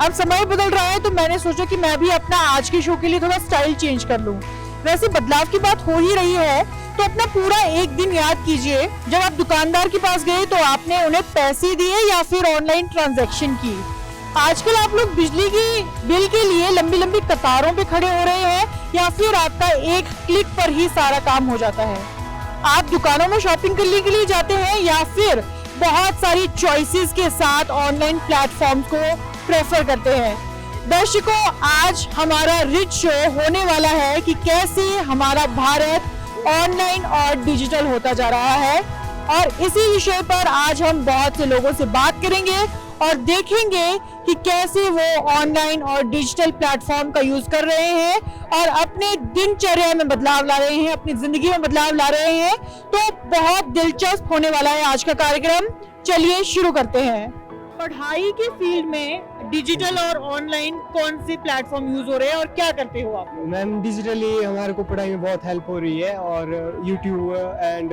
अब समय बदल रहा है तो मैंने सोचा कि मैं भी अपना आज के शो के लिए थोड़ा स्टाइल चेंज कर लूं। वैसे बदलाव की बात हो ही रही है तो अपना पूरा एक दिन याद कीजिए। जब आप दुकानदार के पास गए तो आपने उन्हें पैसे दिए या फिर ऑनलाइन ट्रांजैक्शन की। आजकल आप लोग बिजली की बिल के लिए लंबी लंबी कतारों पे खड़े हो रहे हैं या फिर आपका एक क्लिक पर ही सारा काम हो जाता है। आप दुकानों में शॉपिंग करने के लिए जाते हैं या फिर बहुत सारी चॉइसेस के साथ ऑनलाइन प्लेटफॉर्म को प्रेफर करते हैं। दर्शकों, आज हमारा रिच शो होने वाला है कि कैसे हमारा भारत ऑनलाइन और डिजिटल होता जा रहा है, और इसी विषय पर आज हम बहुत से लोगों से बात करेंगे और देखेंगे कि कैसे वो ऑनलाइन और डिजिटल प्लेटफॉर्म का यूज कर रहे हैं और अपने दिनचर्या में बदलाव ला रहे हैं, अपनी जिंदगी में बदलाव ला रहे हैं। तो बहुत दिलचस्प होने वाला है आज का कार्यक्रम। चलिए शुरू करते हैं। पढ़ाई के फील्ड में डिजिटल और ऑनलाइन कौन से प्लेटफॉर्म यूज हो रहे हैं और क्या करते हो आप? मैम, डिजिटली हमारे को पढ़ाई में बहुत हेल्प हो रही है और यूट्यूब एंड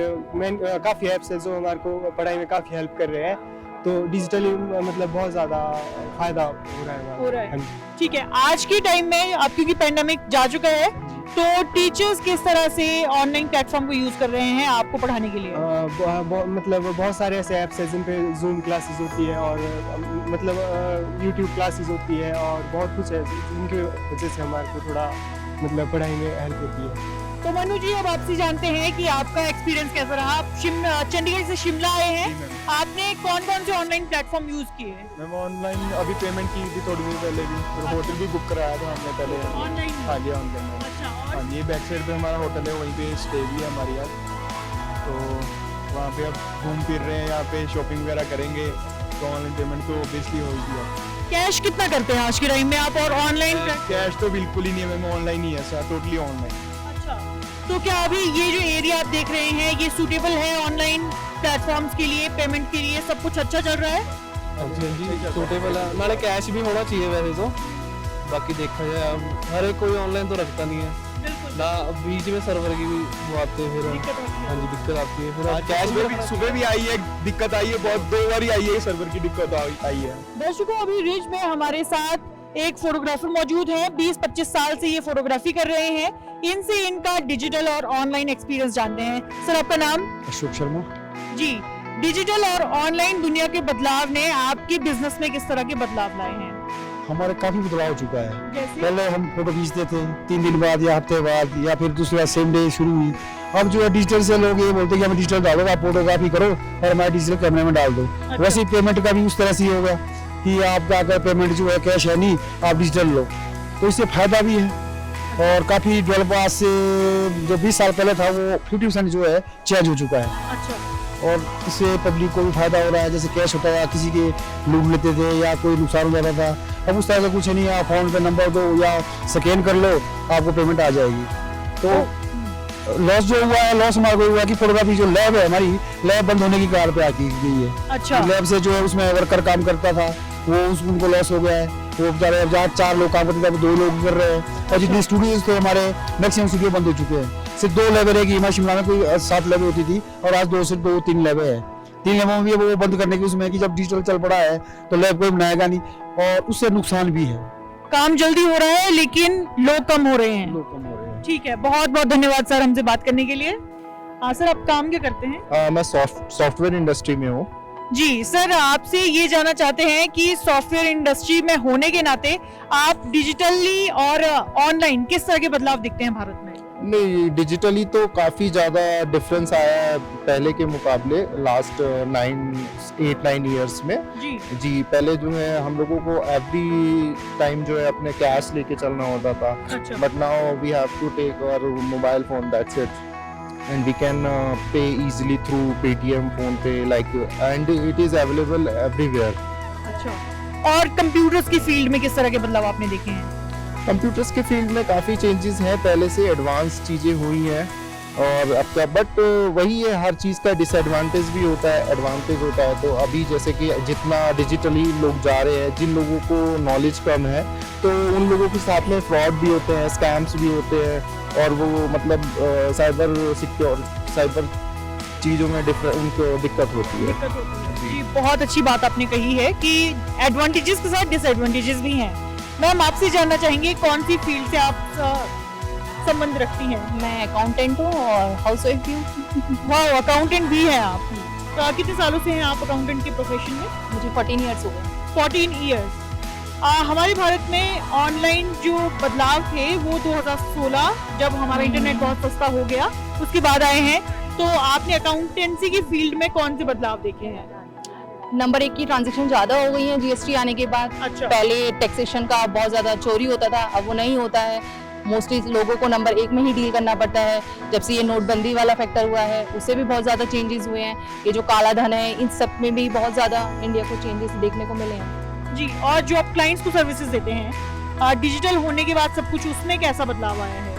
काफ़ी ऐप्स है जो हमारे को पढ़ाई में काफ़ी हेल्प कर रहे हैं। तो डिजिटली मतलब बहुत ज़्यादा फ़ायदा हो रहा है। ठीक है, आज के टाइम में अब क्योंकि पेंडेमिक जा चुका है तो टीचर्स किस तरह से ऑनलाइन प्लेटफॉर्म को यूज कर रहे हैं आपको पढ़ाने के लिए? मतलब बहुत सारे ऐसे ऐप्स हैं जिन पे जूम क्लासेस होती है और मतलब यूट्यूब क्लासेस होती है और बहुत कुछ है जिनकी वजह से हमारे को थोड़ा मतलब पढ़ाई में हेल्प होती है। तो मनु जी, अब आपसे जानते हैं कि आपका एक्सपीरियंस कैसा रहा। आप चंडीगढ़ से शिमला आए हैं, आपने कौन कौन से ऑनलाइन प्लेटफॉर्म यूज किए? मैम, ऑनलाइन अभी पेमेंट की थी थोड़ी देर पहले भी, तो होटल भी बुक कराया था हमने पहले ऑनलाइन। हाँ जी, ऑनलाइन। अच्छा, हाँ जी, बैक साइड पे हमारा होटल है, वहीं पे स्टे भी है हमारी आज। तो वहाँ पे अब घूम फिर रहे हैं, यहाँ पे शॉपिंग वगैरह करेंगे तो ऑनलाइन पेमेंट तो ऑब्वियसली होगी। कैश कितना करते हैं आज के टाइम में आप? और ऑनलाइन कैश तो बिल्कुल ही नहीं है मैम, ऑनलाइन ही है सर, टोटली ऑनलाइन। तो क्या अभी ये जो एरिया आप देख रहे हैं ये सूटेबल है ऑनलाइन प्लेटफॉर्म्स के लिए, पेमेंट के लिए? सब कुछ अच्छा चल रहा है? हाँ जी, सूटेबल है। नाले कैश भी होना चाहिए वैसे तो, बाकी देखा जाए अब हर एक कोई ऑनलाइन तो रखता नहीं है ना, बीच में सर्वर की भी वो आते हैं फिर। हाँ जी, दिक्कत आती है फिर। कैश में भी सुबह भी आई है दिक्कत, आई है बहुत, 2 बार ही आई है सर्वर की दिक्कत आई है। दर्शकों, अभी रिज में हमारे साथ एक फोटोग्राफर मौजूद है। 20-25 साल से ये फोटोग्राफी कर रहे हैं। इनसे इनका डिजिटल और ऑनलाइन एक्सपीरियंस जानते हैं। सर, आपका नाम? अशोक शर्मा जी। डिजिटल और ऑनलाइन दुनिया के बदलाव ने आपके बिजनेस में किस तरह के बदलाव लाए हैं? हमारे काफ़ी बदलाव हो चुका है। जैसे? पहले हम फोटो खींचते थे 3 दिन बाद या हफ्ते बाद या फिर दूसरे बाद सेम डे शुरू हुई। अब जो है डिजिटल से लोग ये बोलते हैं कि हमें डिजिटल डालो, आप फोटोग्राफी करो और हमारे डिजिटल कैमरे में डाल दो। वैसे ही पेमेंट का भी उस तरह से ही होगा कि आपका अगर पेमेंट जो है कैश है नहीं, आप डिजिटल लो, तो इससे फायदा भी है। और काफ़ी डेवलप आज से जो 20 साल पहले था वो 50% जो है चेंज हो चुका है। अच्छा। और इससे पब्लिक को भी फायदा हो रहा है। जैसे कैश होता है किसी के लूट लेते थे या कोई नुकसान हो जाता था, अब उस तरह का कुछ नहीं है। आप फोन पे नंबर दो या स्कैन कर लो, आपको पेमेंट आ जाएगी। तो लॉस जो हुआ है, लॉस हमारा को हुआ कि फोटोग्राफी जो लैब है हमारी, लैब बंद होने की कगार पे आती गई है। अच्छा। लैब से जो है उसमें वर्कर काम करता था वो उनको लॉस हो गया है। वो बेचारे जहाँ 4 लोग काम करते थे 2 लोग कर रहे हैं। और जितने स्टूडियोज थे हमारे मैक्सिमम स्टूडियो बंद हो चुके हैं। सिर्फ 2 लैबें रहेगी। हमारे शिमला में कोई 7 लैबें होती थी और आज 2 से 3 लैबें हैं। 3 लैबों में भी वो बंद करने की उसमें कि जब डिजिटल चल पड़ा है तो लैब कोई बनाएगा नहीं और उससे नुकसान भी है। काम जल्दी हो रहा है लेकिन लोग कम हो रहे हैं। ठीक है, बहुत बहुत धन्यवाद सर हमसे बात करने के लिए। सर, आप काम क्या करते हैं? मैं सॉफ्टवेयर इंडस्ट्री में हूँ। जी सर, आपसे ये जानना चाहते हैं कि सॉफ्टवेयर इंडस्ट्री में होने के नाते आप डिजिटली और ऑनलाइन किस तरह के बदलाव दिखते हैं भारत में? नहीं, डिजिटली तो काफ़ी ज़्यादा डिफरेंस आया है पहले के मुकाबले लास्ट 8-9 ईयर्स में। जी, पहले जो है हम लोगों को एवरी टाइम जो है अपने कैश लेके चलना होता था। अच्छा। But now we have to take our mobile phone, that's it, and we can pay easily through Paytm, PhonePe, and it is available everywhere. अच्छा। और कंप्यूटर्स की फील्ड में किस तरह के बदलाव आपने देखे हैं? कंप्यूटर्स के फील्ड में काफ़ी चेंजेस हैं, पहले से एडवांस चीज़ें हुई हैं और अब का, बट वही है, हर चीज़ का डिसएडवांटेज भी होता है, एडवांटेज होता है। तो अभी जैसे कि जितना डिजिटली लोग जा रहे हैं, जिन लोगों को नॉलेज कम है तो उन लोगों के साथ में फ्रॉड भी होते हैं, स्कैम्स भी होते हैं और वो मतलब साइबर चीज़ों में उनको दिक्कत होती है। दिक्कत होती है। जी, बहुत अच्छी बात आपने कही है कि एडवांटेजेस के साथ डिसएडवांटेजेस भी हैं। मैम आपसे जानना चाहेंगे कौन सी फील्ड से आप संबंध रखती हैं? मैं अकाउंटेंट हूँ और हाउस वाइफ भी हूँ। वाह, अकाउंटेंट भी हैं आप। तो कितने सालों से हैं आप अकाउंटेंट के प्रोफेशन में? मुझे 14 ईयर्स हो गए। 14 ईयर्स। हमारे भारत में ऑनलाइन जो बदलाव थे वो 2016 जब हमारा इंटरनेट बहुत सस्ता हो गया उसके बाद आए हैं। तो आपने अकाउंटेंसी की फील्ड में कौन से बदलाव देखे हैं? नंबर 1 की ट्रांजैक्शन ज़्यादा हो गई है जीएसटी आने के बाद। अच्छा। पहले टैक्सेशन का बहुत ज़्यादा चोरी होता था, अब वो नहीं होता है। मोस्टली लोगों को नंबर 1 में ही डील करना पड़ता है। जब से ये नोटबंदी वाला फैक्टर हुआ है उससे भी बहुत ज़्यादा चेंजेस हुए हैं। ये जो काला धन है इन सब में भी बहुत ज़्यादा इंडिया को चेंजेस देखने को मिले हैं। जी, और जो आप क्लाइंट्स को सर्विसेज देते हैं डिजिटल होने के बाद सब कुछ, उसमें कैसा बदलाव आया है?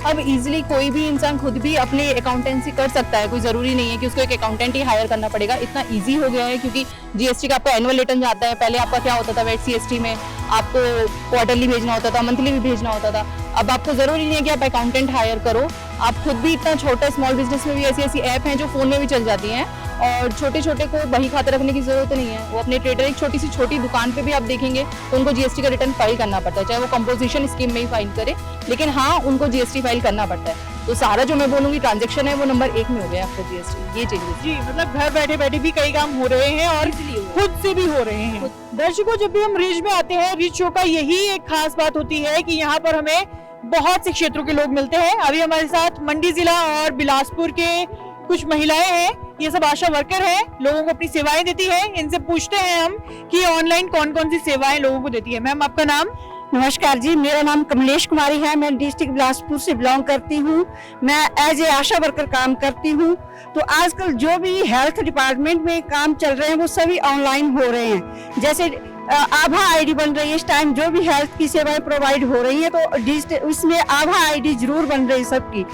अब इजीली कोई भी इंसान खुद भी अपने अकाउंटेंसी कर सकता है। कोई ज़रूरी नहीं है कि उसको एक अकाउंटेंट ही हायर करना पड़ेगा। इतना इजी हो गया है क्योंकि जीएसटी का आपका एनुअल रिटर्न जाता है। पहले आपका क्या होता था, वेट सीएसटी में आपको क्वार्टरली भेजना होता था, मंथली भी भेजना होता था। अब आपको ज़रूरी नहीं है कि आप अकाउंटेंट हायर करो। आप खुद भी इतना छोटा स्मॉल बिजनेस में भी ऐसी ऐसी ऐप हैं जो फ़ोन में भी चल जाती हैं और छोटे छोटे को बही खाता रखने की ज़रूरत नहीं है। वो अपने ट्रेडर एक छोटी सी छोटी दुकान पे भी आप देखेंगे तो उनको जीएसटी का रिटर्न फाइल करना पड़ता है, चाहे वो कंपोजिशन स्कीम में ही फाइल करे, लेकिन हाँ उनको जीएसटी फाइल करना पड़ता है। तो सारा जो मैं बोलूँगी ट्रांजेक्शन है वो नंबर 1 में हो गया आपका जीएसटी। ये चेंजेस जी, मतलब घर बैठे बैठे भी कई काम हो रहे हैं और खुद से भी हो रहे हैं। दर्शकों, जब भी हम रिच में आते हैं, रिच शो का यही एक खास बात होती है कि यहाँ पर हमें बहुत से क्षेत्रों के लोग मिलते हैं। अभी हमारे साथ मंडी जिला और बिलासपुर के कुछ महिलाएं हैं, ये सब आशा वर्कर हैं, लोगों को अपनी सेवाएं देती हैं। इनसे पूछते हैं हम कि ऑनलाइन कौन कौन सी सेवाएं लोगों को देती है। मैम आपका नाम? नमस्कार जी, मेरा नाम कमलेश कुमारी है। मैं डिस्ट्रिक्ट बिलासपुर से बिलोंग करती हूँ। मैं एज ए आशा वर्कर काम करती हूँ। तो आजकल जो भी हेल्थ डिपार्टमेंट में काम चल रहे हैं वो सभी ऑनलाइन हो रहे हैं। जैसे आभा आईडी बन रही है इस टाइम, जो भी हेल्थ की सेवाएं प्रोवाइड हो रही है तो डिजिटल उसमें आभा आईडी जरूर बन रही है सबकी।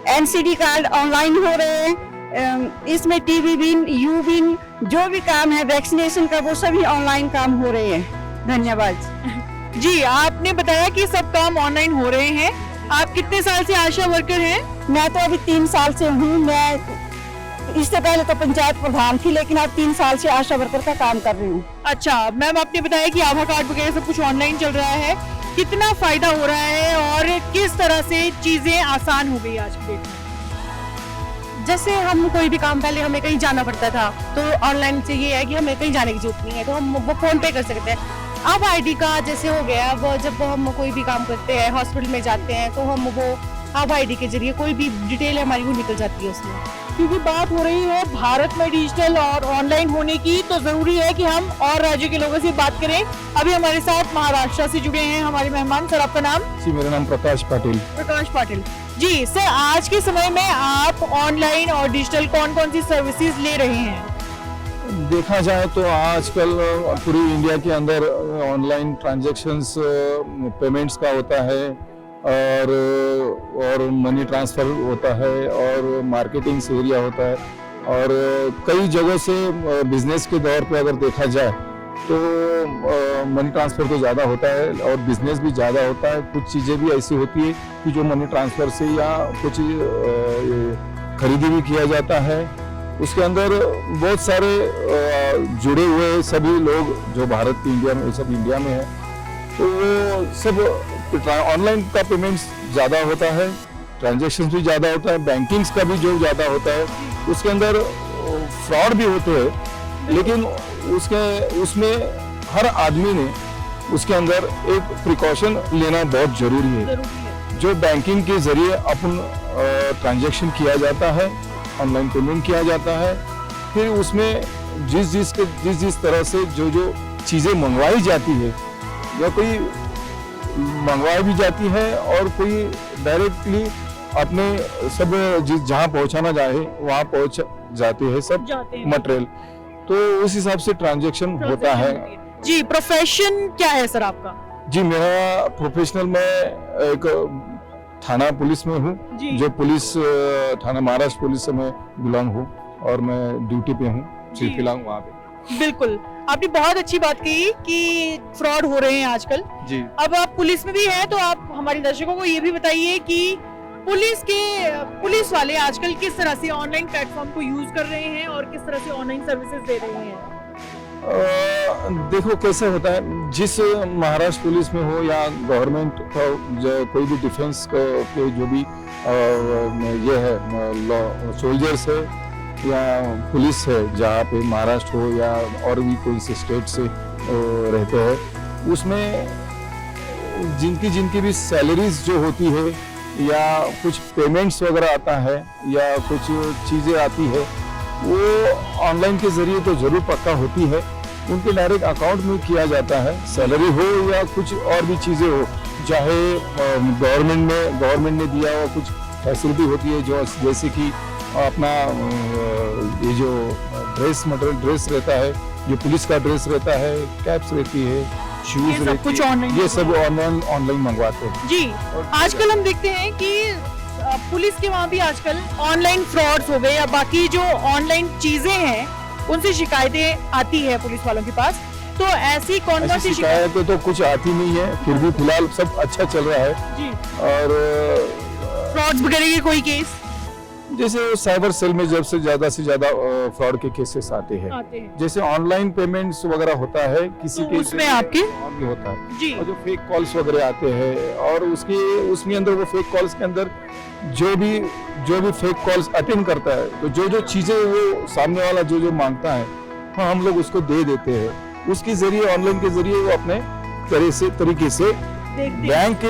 एनसीडी कार्ड ऑनलाइन हो रहे हैं, इसमें टीबी बिन, यू बिन, जो भी काम है वैक्सीनेशन का वो सभी ऑनलाइन काम हो रहे हैं। धन्यवाद जी, आपने बताया कि सब काम ऑनलाइन हो रहे हैं। आप कितने साल से आशा वर्कर हैं? मैं तो अभी 3 साल से हूँ। मैं इससे पहले तो पंचायत प्रधान थी, लेकिन अब 3 साल से आशा वर्कर का काम कर रही हूँ। अच्छा मैम, आपने बताया कि आभा कार्ड वगैरह सब कुछ ऑनलाइन चल रहा है, कितना फायदा हो रहा है और किस तरह से चीजें आसान हो गई आज की डेट में? जैसे हम कोई भी काम पहले हमें कहीं जाना पड़ता था तो ऑनलाइन से ये है कि हमें कहीं जाने की जरूरत नहीं है, तो हम वो फोन पे कर सकते हैं। अब आईडी का जैसे हो गया, अब जब हम कोई भी काम करते हैं, हॉस्पिटल में जाते हैं, तो हम वो अब आईडी के जरिए कोई भी डिटेल हमारी वो निकल जाती है उसमें। क्योंकि बात हो रही है भारत में डिजिटल और ऑनलाइन होने की, तो जरूरी है कि हम और राज्यों के लोगों से बात करें। अभी हमारे साथ महाराष्ट्र से जुड़े हैं हमारे मेहमान। सर आपका नाम? जी, मेरा नाम प्रकाश पाटिल। प्रकाश पाटिल जी। सर, आज के समय में आप ऑनलाइन और डिजिटल कौन कौन सी सर्विसेज ले रहे हैं? देखा जाए तो आजकल पूरी इंडिया के अंदर ऑनलाइन ट्रांजैक्शंस पेमेंट्स का होता है और मनी ट्रांसफ़र होता है और मार्केटिंग एरिया होता है और कई जगह से बिजनेस के दौर पे अगर देखा जाए तो मनी ट्रांसफ़र तो ज़्यादा होता है और बिजनेस भी ज़्यादा होता है। कुछ चीज़ें भी ऐसी होती है कि जो मनी ट्रांसफ़र से या कुछ खरीदी भी किया जाता है। उसके अंदर बहुत सारे जुड़े हुए सभी लोग जो भारत की इंडिया में सब इंडिया में है, तो वो सब ऑनलाइन का पेमेंट्स ज़्यादा होता है, ट्रांजैक्शन भी ज़्यादा होता है, बैंकिंग्स का भी जो ज़्यादा होता है। उसके अंदर फ्रॉड भी होते हैं, लेकिन उसमें हर आदमी ने उसके अंदर एक प्रिकॉशन लेना बहुत ज़रूरी है। जो बैंकिंग के ज़रिए अपन ट्रांजैक्शन किया जाता है, ऑनलाइन पेमेंट किया जाता है, फिर उसमें जिस तरह से जो चीज़ें मंगवाई जाती है या कोई मंगवाई भी जाती है और कोई डायरेक्टली अपने सब जहाँ पहुँचाना चाहे वहाँ पहुँच जाते हैं सब मटेरियल, तो उस हिसाब से ट्रांजैक्शन होता है। जी, प्रोफेशन क्या है सर आपका? जी, मेरा प्रोफेशनल मैं एक थाना पुलिस में हूँ, जो पुलिस थाना महाराष्ट्र पुलिस से मैं बिलोंग हूँ और मैं ड्यूटी पे हूँ फिलहाल वहाँ पे। बिल्कुल, आपने बहुत अच्छी बात कही कि फ्रॉड हो रहे हैं आजकल। जी। अब आप पुलिस में भी हैं, तो आप हमारे दर्शकों को ये भी बताइए कि पुलिस वाले आजकल किस तरह से ऑनलाइन प्लेटफॉर्म को यूज कर रहे हैं और किस तरह से ऑनलाइन सर्विसेज दे रहे हैं? देखो कैसे होता है, जिस महाराष्ट्र पुलिस में हो या गवर्नमेंट जो कोई भी डिफेंस के जो भी ये है सोल्जर्स है या पुलिस है, जहाँ पे महाराष्ट्र हो या और भी कोई से स्टेट से रहते हैं, उसमें जिनकी भी सैलरीज जो होती है या कुछ पेमेंट्स वगैरह आता है या कुछ चीज़ें आती है, वो ऑनलाइन के जरिए तो जरूर पक्का होती है, उनके डायरेक्ट अकाउंट में किया जाता है। सैलरी हो या कुछ और भी चीज़ें हो, चाहे गवर्नमेंट ने दिया हुआ कुछ फैसिलिटी होती है, जो जैसे कि अपना ये जो ड्रेस रहता है, जो पुलिस का ड्रेस रहता है, कैप्स रहती है, शूज रहती है, ये सब ऑनलाइन मंगवाते हैं। जी, आजकल हम देखते हैं कि पुलिस के वहाँ भी आजकल ऑनलाइन फ्रॉड्स हो गए या बाकी जो ऑनलाइन चीजें हैं उनसे शिकायतें आती है पुलिस वालों के पास, तो ऐसी कौन सी शिकायतें तो कुछ आती नहीं है, फिर भी फिलहाल सब अच्छा चल रहा है जी। और फ्रॉड्स वगैरह के कोई केस जैसे साइबर सेल में जब से ज्यादा फ्रॉड के केसेस आते हैं, जैसे ऑनलाइन पेमेंट्स वगैरह होता है किसी तो के उसमें आपके भी होता है जी। और जो फेक कॉल्स वगैरह आते हैं और उसमें अंदर वो फेक कॉल्स के अंदर जो भी फेक कॉल्स अटेंड करता है, तो जो चीजें वो सामने वाला जो मांगता है, हाँ, हम लोग उसको दे देते हैं। उसके जरिए ऑनलाइन के जरिए वो अपने तरीके से बैंक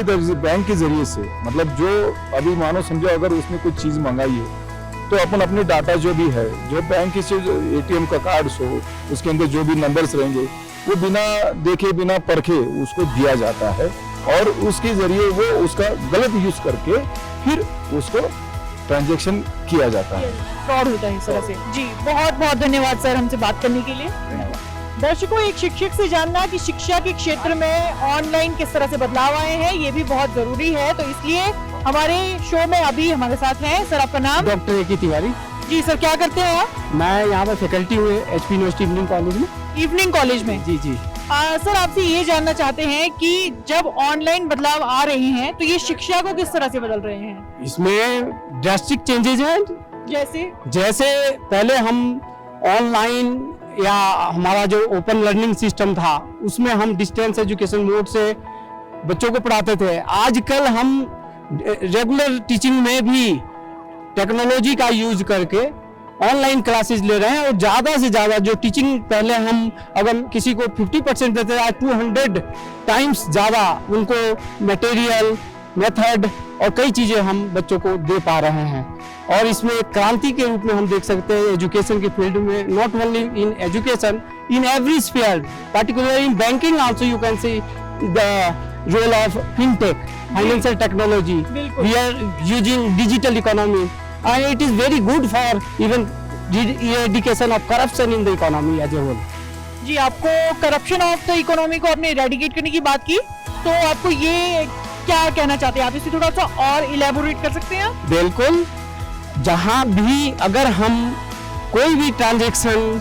के जरिए से, मतलब जो अभी मानो समझो अगर उसने कुछ चीज मंगाई है तो अपन अपने डाटा जो भी है, जो बैंक से एटीएम का कार्ड हो, उसके अंदर जो भी नंबर्स रहेंगे वो बिना देखे बिना परखे उसको दिया जाता है और उसके जरिए वो उसका गलत यूज करके फिर उसको ट्रांजैक्शन किया जाता है, फ्रॉड होता है इस तरह से। जी, बहुत बहुत धन्यवाद सर हमसे बात करने के लिए। दर्शकों, एक शिक्षक से जानना कि शिक्षा के क्षेत्र में ऑनलाइन किस तरह से बदलाव आए हैं, ये भी बहुत जरूरी है, तो इसलिए हमारे शो में अभी हमारे साथ हैं सर। आपका नाम? Doctor A K. तिवारी। जी सर, क्या करते हैं आप? मैं यहाँ पर फैकल्टी हूँ एचपी यूनिवर्सिटी इवनिंग कॉलेज में। इवनिंग कॉलेज में? जी जी। सर, आपसे ये जानना चाहते हैं कि जब ऑनलाइन बदलाव आ रहे हैं तो ये शिक्षा को किस तरह से बदल रहे हैं? इसमें ड्रास्टिक चेंजेस हैं। जैसे पहले हम ऑनलाइन या हमारा जो ओपन लर्निंग सिस्टम था उसमें हम डिस्टेंस एजुकेशन मोड से बच्चों को पढ़ाते थे। आजकल हम रेगुलर टीचिंग में भी टेक्नोलॉजी का यूज करके ऑनलाइन क्लासेस ले रहे हैं और ज़्यादा से ज़्यादा जो टीचिंग पहले हम अगर किसी को 50% देते थे, आज 200 टाइम्स ज़्यादा उनको मटेरियल, मेथड और कई चीज़ें हम बच्चों को दे पा रहे हैं। और इसमें एक क्रांति के रूप में हम देख सकते हैं एजुकेशन के फील्ड में, not only in education, in every sphere, particularly in banking also you can see the role of fintech, financial technology. We are using digital economy and it is very good for even eradication of corruption in the economy as a whole. जी, आपको corruption of the economy को आपने eradicate करने की बात की, तो आपको ये क्या कहना चाहते हैं आप, इसे थोड़ा सा और इलेबोरेट कर सकते हैं? बिल्कुल, जहाँ भी अगर हम कोई भी ट्रांजैक्शन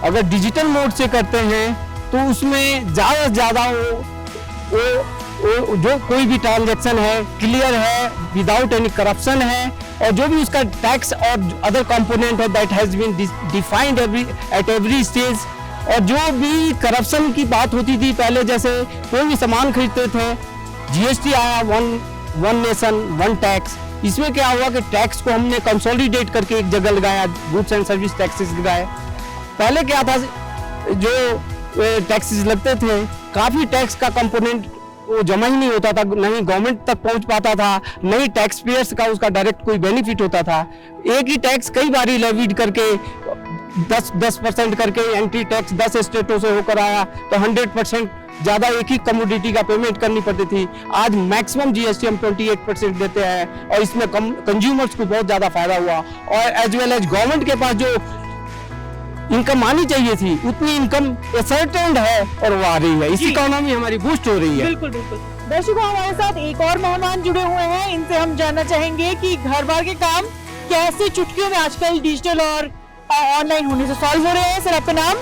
अगर डिजिटल मोड से करते हैं तो उसमें ज़्यादा से ज़्यादा वो जो कोई भी ट्रांजैक्शन है क्लियर है, विदाउट एनी करप्शन है, और जो भी उसका टैक्स और अदर कंपोनेंट है that has been defined at every stage. और जो भी करप्शन की बात होती थी पहले, जैसे कोई भी सामान खरीदते थे, जीएसटी आया, वन नेशन वन टैक्स, इसमें क्या हुआ कि टैक्स को हमने कंसोलिडेट करके एक जगह लगाया, गुड्स एंड सर्विस टैक्सेस लगाए। पहले क्या था, जो टैक्सेस लगते थे काफ़ी टैक्स का कंपोनेंट वो जमा ही नहीं होता था, नहीं गवर्नमेंट तक पहुंच पाता था, नहीं टैक्स पेयर्स का उसका डायरेक्ट कोई बेनिफिट होता था। एक ही टैक्स कई बारी लेविड करके 10% करके एंट्री टैक्स 10 स्टेटों से होकर आया तो 100% ज़्यादा एक ही कमोडिटी का पेमेंट करनी पड़ती थी। आज मैक्सिमम जीएसटी हम 28% देते हैं और इसमें कंज्यूमर्स को बहुत ज़्यादा फायदा हुआ और एज वेल एज गवर्नमेंट के पास जो इनकम आनी चाहिए थी उतनी इनकम असर्टेन्ड है और वो आ रही है। इसी इकोनॉमी हमारी बूस्ट हो रही है। बिल्कुल बिल्कुल। दर्शकों, हमारे साथ एक और मेहमान जुड़े हुए हैं, इनसे हम जानना चाहेंगे कि घर बार के काम कैसे चुटकियों में आजकल डिजिटल और ऑनलाइन होने से सॉल्व हो रहे हैं। सर, आपका नाम?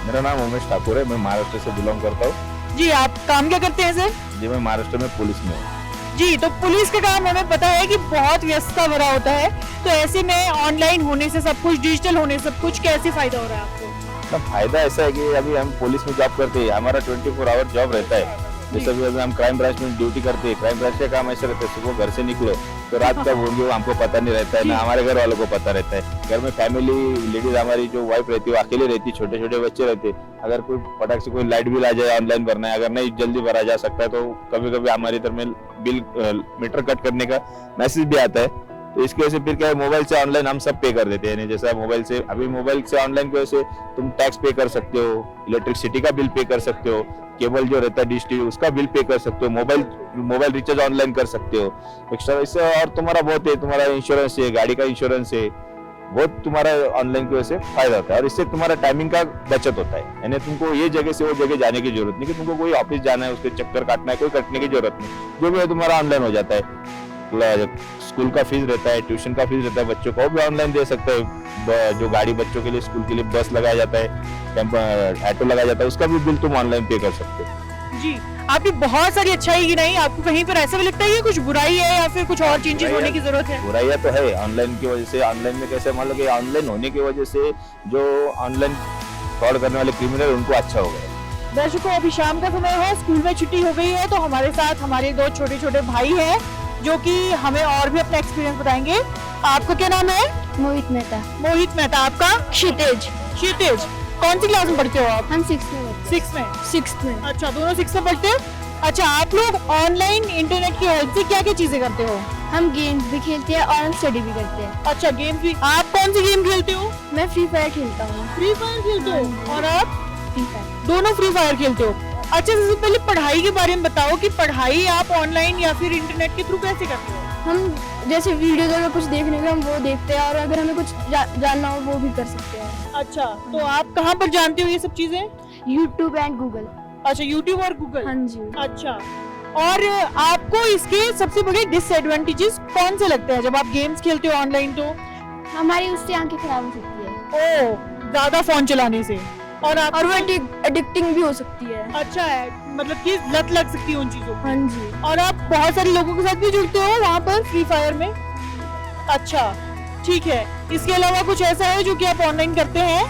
मेरा नाम उमेश ठाकुर है, मैं महाराष्ट्र से बिलोंग करता हूँ। जी, आप काम क्या करते हैं सर? जी, मैं महाराष्ट्र में पुलिस में हूँ। जी, तो पुलिस का काम हमें पता है कि बहुत व्यस्तता भरा होता है, तो ऐसे में ऑनलाइन होने से सब कुछ, डिजिटल होने से सब कुछ, कैसे फायदा हो रहा है आपको? तो फायदा ऐसा है कि अभी हम पुलिस में जॉब करते हैं, हमारा 24 आवर जॉब रहता है। जैसे अभी हम क्राइम ब्रांच में ड्यूटी करते हैं, क्राइम ब्रांच का काम ऐसा रहता है, सुबह घर से निकलो तो रात कब होंगे वो हमको पता नहीं रहता है, ना हमारे घर वालों को पता रहता है। घर में फैमिली लेडीज हमारी जो वाइफ रहती है वो अकेले रहती है, छोटे छोटे बच्चे रहते हैं। अगर कोई फटाक से कोई लाइट बिल आ जाए, ऑनलाइन भरना है, अगर नहीं जल्दी भरा जा सकता है तो कभी कभी हमारी तरफ में बिल मीटर कट करने का मैसेज भी आता है। तो इसकी वजह से फिर क्या है, मोबाइल से ऑनलाइन हम सब पे कर देते हैं। जैसा मोबाइल से अभी मोबाइल से ऑनलाइन की वजह से तुम टैक्स पे कर सकते हो, इलेक्ट्रिसिटी का बिल पे कर सकते हो, केबल जो रहता है डिश टीवी उसका बिल पे कर सकते हो, मोबाइल रिचार्ज ऑनलाइन कर सकते हो एक्स्ट्रा। इससे और तुम्हारा बहुत है, तुम्हारा इंश्योरेंस है, गाड़ी का इंश्योरेंस है, बहुत तुम्हारा ऑनलाइन की वजह से फायदा होता है। और इससे तुम्हारा टाइमिंग का बचत होता है, यानी तुमको ये जगह से वो जगह जाने की जरूरत नहीं कि तुमको कोई ऑफिस जाना है, उसके चक्कर काटना है, कोई कटने की जरूरत नहीं। जो भी है तुम्हारा ऑनलाइन हो जाता है। स्कूल का फीस रहता है, ट्यूशन का फीस रहता है, बच्चों को भी ऑनलाइन दे सकते हो। जो गाड़ी बच्चों के लिए, स्कूल के लिए बस लगाया जाता है, ऑटो लगाया जाता है, उसका भी बिल तुम ऑनलाइन पे कर सकते हो। जी, आपने बहुत सारी अच्छाई गिनाई, आपको कहीं पर ऐसा भी लगता है कि कुछ बुराई है या फिर कुछ और चेंजेस होने की जरूरत है? बुराइयां तो है ऑनलाइन की वजह से। ऑनलाइन में कैसे, मान लो कि ऑनलाइन होने की वजह से जो ऑनलाइन फ्रॉड करने वाले क्रिमिनल उनको अच्छा हो गया। दर्शकों, अभी शाम का समय है, स्कूल में छुट्टी हो गई है, तो हमारे साथ हमारे दो छोटे छोटे भाई हैं जो कि हमें और भी अपना एक्सपीरियंस बताएंगे। आपका क्या नाम है? मोहित मेहता। मोहित मेहता। आपका? क्षितिज। क्षितिज। कौन सी क्लास में पढ़ते हो आप? हम 6th में पढ़ते हैं। 6th में। अच्छा, दोनों 6th में पढ़ते हैं। अच्छा, आप लोग ऑनलाइन इंटरनेट की हेल्प से क्या क्या चीजें करते हो? हम गेम्स भी खेलते हैं और हम स्टडी भी करते हैं। अच्छा, गेम्स भी। आप कौन सी गेम खेलते हो? मैं फ्री फायर खेलता हूँ। फ्री फायर खेलते हो? और आप? Free fire. दोनों फ्री फायर खेलते हो? अच्छा, सबसे पहले पढ़ाई के बारे में बताओ कि पढ़ाई आप ऑनलाइन या फिर इंटरनेट के थ्रू कैसे करते हो? हम जैसे वीडियो अगर कुछ देखने को हम वो देखते हैं और अगर हमें कुछ जानना हो वो भी कर सकते हैं। अच्छा, तो आप कहाँ पर जानते हो ये सब चीजें? YouTube and Google. अच्छा, यूट्यूब और गूगल। हाँ जी। अच्छा, और आपको इसके सबसे बड़े डिसएडवांटेजेस कौन से लगते हैं जब आप गेम्स खेलते हो ऑनलाइन? तो हमारी उससे आंखें खराब हो सकती है। ओ, ज्यादा फोन चलाने से। और वो एडिक्टिंग भी हो सकती है। अच्छा है, मतलब कि लत लग सकती है उन चीजों को। हाँ जी। और आप बहुत सारे लोगों के साथ भी जुड़ते हो वहाँ पर फ्री फायर में? अच्छा, ठीक है। इसके अलावा कुछ ऐसा है जो कि आप ऑनलाइन करते हैं?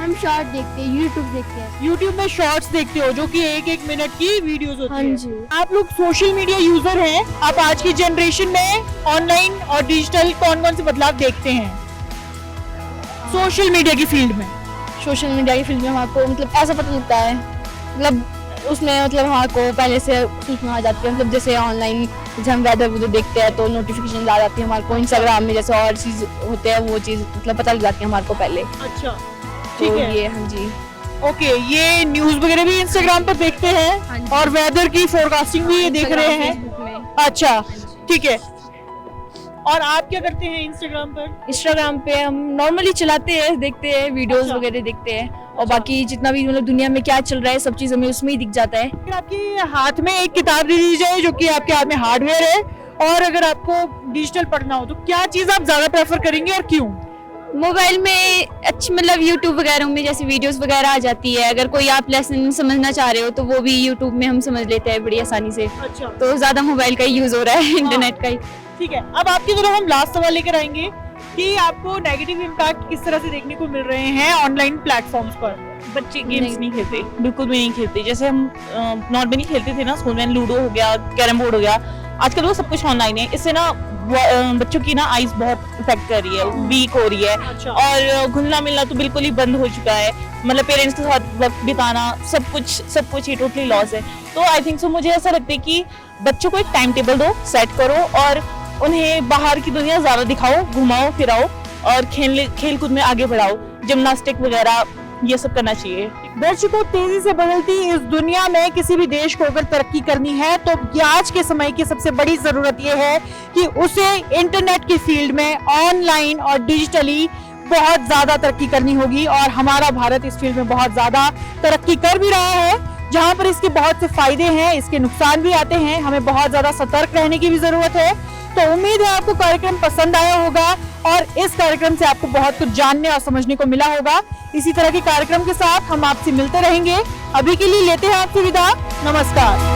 हम शॉर्ट देखते हैं, यूट्यूब देखते हैं। यूट्यूब में शॉर्ट्स देखते हो जो कि 1-1 मिनट की वीडियोस होती हाँ है। जी। आप लोग सोशल मीडिया यूजर हैं, आप आज की जनरेशन में ऑनलाइन और डिजिटल कौन कौन से बदलाव देखते हैं सोशल मीडिया की फील्ड में? सोशल मीडिया की फील्ड में हमारे मतलब ऐसा पता लगता है, मतलब उसमें मतलब हमारे को पहले से सूचना आ जाती है। मतलब जैसे ऑनलाइन जैसे हम वेदर देखते हैं तो नोटिफिकेशन आ जाती है हमारे को। इंस्टाग्राम में जैसे और चीज होते हैं वो चीज मतलब पता लग जाती है हमारे को पहले। अच्छा, तो ठीक है। ये हाँ जी। ओके, ये न्यूज वगैरह भी इंस्टाग्राम पर देखते हैं? हाँ जी। और वेदर की फोरकास्टिंग भी ये देख रहे हैं? फेसबुक में। अच्छा, ठीक है। और आप क्या करते हैं इंस्टाग्राम पर? इंस्टाग्राम पे हम नॉर्मली चलाते हैं, देखते हैं वीडियोस अच्छा। वगैरह देखते हैं और बाकी जितना भी मतलब दुनिया में क्या चल रहा है सब चीज हमें उसमें ही दिख जाता है। अगर आपके हाथ में एक किताब दे दी जाए जो कि आपके हाथ में हार्डवेयर है, और अगर आपको डिजिटल पढ़ना हो, तो क्या चीज आप ज्यादा प्रेफर करेंगे और क्यों? मोबाइल में अच्छी मतलब यूट्यूब वगैरह में जैसे वीडियोस वगैरह आ जाती है। अगर कोई आप लेसन समझना चाह रहे हो तो वो भी यूट्यूब में हम समझ लेते हैं बड़ी आसानी से। अच्छा, तो ज्यादा मोबाइल का ही यूज हो रहा है, इंटरनेट का ही। ठीक है। अब आपकी तरफ हम लास्ट सवाल लेकर आएंगे कि आपको नेगेटिव इम्पैक्ट किस तरह से देखने को मिल रहे हैं ऑनलाइन प्लेटफॉर्म्स पर? बच्चे गेम्स नहीं खेलते, बिल्कुल भी नहीं खेलते। जैसे हम नॉर्मली खेलते थे ना स्कूल में, लूडो हो गया, कैरम बोर्ड हो गया, आजकल वो सब कुछ ऑनलाइन है। इससे ना बच्चों की ना आईज बहुत इफेक्ट कर रही है, वीक हो रही है। अच्छा। और घुलना मिलना तो बिल्कुल ही बंद हो चुका है। मतलब पेरेंट्स के साथ वक्त बिताना सब कुछ ही टोटली लॉस है। तो आई थिंक सो मुझे ऐसा लगता है कि बच्चों को एक टाइम टेबल दो, सेट करो और उन्हें बाहर की दुनिया ज्यादा दिखाओ, घुमाओ फिराओ और खेल कूद में आगे बढ़ाओ, जिम्नास्टिक वगैरह ये सब करना चाहिए। दर्शकों, तेजी से बदलती इस दुनिया में किसी भी देश को अगर तरक्की करनी है तो आज के समय की सबसे बड़ी जरूरत यह है कि उसे इंटरनेट की फील्ड में ऑनलाइन और डिजिटली बहुत ज्यादा तरक्की करनी होगी। और हमारा भारत इस फील्ड में बहुत ज्यादा तरक्की कर भी रहा है। जहां पर इसके बहुत से फायदे हैं, इसके नुकसान भी आते हैं। हमें बहुत ज्यादा सतर्क रहने की भी जरूरत है। तो उम्मीद है आपको कार्यक्रम पसंद आया होगा और इस कार्यक्रम से आपको बहुत कुछ जानने और समझने को मिला होगा। इसी तरह के कार्यक्रम के साथ हम आपसे मिलते रहेंगे। अभी के लिए लेते हैं आपसे विदा। नमस्कार।